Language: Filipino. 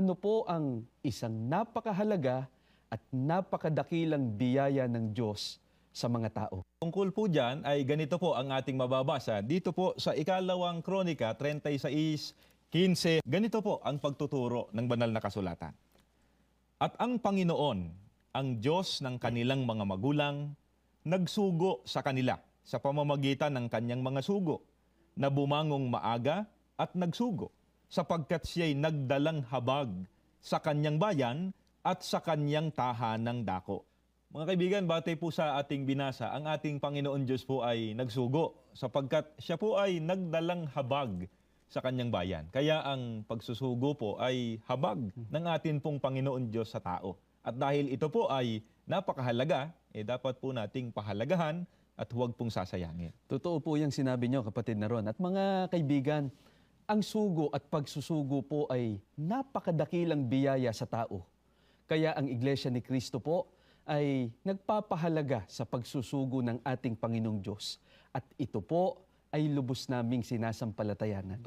ano po ang isang napakahalaga at napakadakilang biyaya ng Diyos sa mga tao? Tungkol po dyan ay ganito po ang ating mababasa. Dito po sa ikalawang Kronika 36:15, ganito po ang pagtuturo ng banal na kasulatan. At ang Panginoon, ang Diyos ng kanilang mga magulang, nagsugo sa kanila sa pamamagitan ng kanyang mga sugo, na bumangong maaga at nagsugo, sapagkat siya'y nagdalang habag sa kanyang bayan at sa kanyang tahanang dako. Mga kaibigan, batay po sa ating binasa, ang ating Panginoon Diyos po ay nagsugo sapagkat siya po ay nagdalang habag sa kanyang bayan. Kaya ang pagsusugo po ay habag ng atin pong Panginoon Diyos sa tao. At dahil ito po ay napakahalaga, dapat po nating pahalagahan at huwag pong sasayangin. Totoo po yung sinabi nyo, kapatid na Ron. At mga kaibigan, ang sugo at pagsusugo po ay napakadakilang biyaya sa tao. Kaya ang Iglesia ni Cristo po ay nagpapahalaga sa pagsusugo ng ating Panginoong Diyos. At ito po ay lubos naming sinasampalatayanan.